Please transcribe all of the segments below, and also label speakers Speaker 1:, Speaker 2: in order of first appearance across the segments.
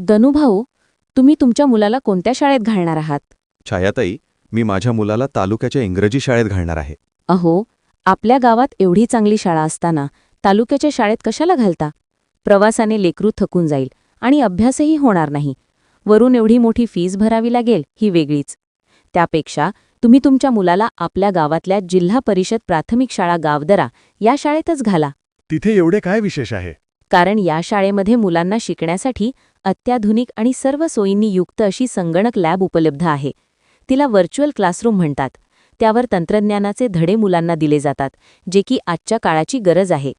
Speaker 1: दनुभाऊ, तुम्ही तुमच्या मुलाला कोणत्या शाळेत घालणार आहात?
Speaker 2: छायाताई, मी माझ्या मुलाला तालुक्याच्या इंग्रजी शाळेत घालणार आहे.
Speaker 1: अहो, आपल्या गावात एवढी चांगली शाळा असताना तालुक्याच्या शाळेत कशाला घालता? प्रवासाने लेकरू थकून जाईल आणि अभ्यासही होणार नाही. वरून एवढी मोठी फीस भरावी लागेल ही वेगळीच. त्यापेक्षा तुम्ही तुमच्या मुलाला आपल्या गावातल्या जिल्हा परिषद प्राथमिक शाळा गावदरा या शाळेतच घाला.
Speaker 3: तिथे एवढे काय विशेष आहे?
Speaker 1: कारण या शाळेमध्ये मुलांना शिकण्यासाठी अत्याधुनिक आणि सर्व सोयींनी युक्त अशी संगणक लॅब उपलब्ध आहे. तिला व्हर्च्युअल क्लासरूम म्हणतात. त्यावर तंत्रज्ञानाचे धडे मुलांना दिले जातात, जे की आजच्या काळाची गरज आहे.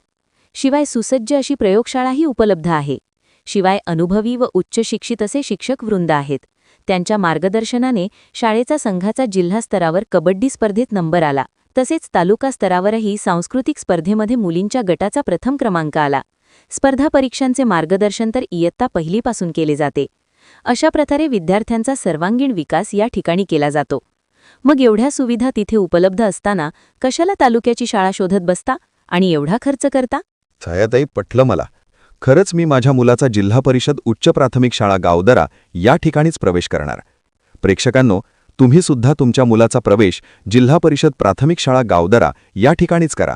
Speaker 1: शिवाय सुसज्ज अशी प्रयोगशाळाही उपलब्ध आहे. शिवाय अनुभवी व उच्च शिक्षित असे शिक्षक वृंद आहेत. त्यांच्या मार्गदर्शनाने शाळेचा संघाचा जिल्हा स्तरावर कबड्डी स्पर्धेत नंबर आला. तसेच तालुका स्तरावरही सांस्कृतिक स्पर्धेमध्ये मुलींच्या गटाचा प्रथम क्रमांक आला. स्पर्धा परीक्षांचे मार्गदर्शन तर इयत्ता पहिलीपासून केले जाते. अशा प्रकारे विद्यार्थ्यांचा सर्वांगीण विकास या ठिकाणी केला जातो. मग एवढ्या सुविधा तिथे उपलब्ध असताना कशाला तालुक्याची शाळा शोधत बसता आणि एवढा खर्च करता?
Speaker 2: छायाताई, पटलं मला. खरंच मी माझ्या मुलाचा जिल्हा परिषद उच्च प्राथमिक शाळा गावदरा या ठिकाणीच प्रवेश करणार. प्रेक्षकांनो, तुम्ही सुद्धा तुमच्या मुलाचा प्रवेश जिल्हा परिषद प्राथमिक शाळा गावदरा या ठिकाणीच करा.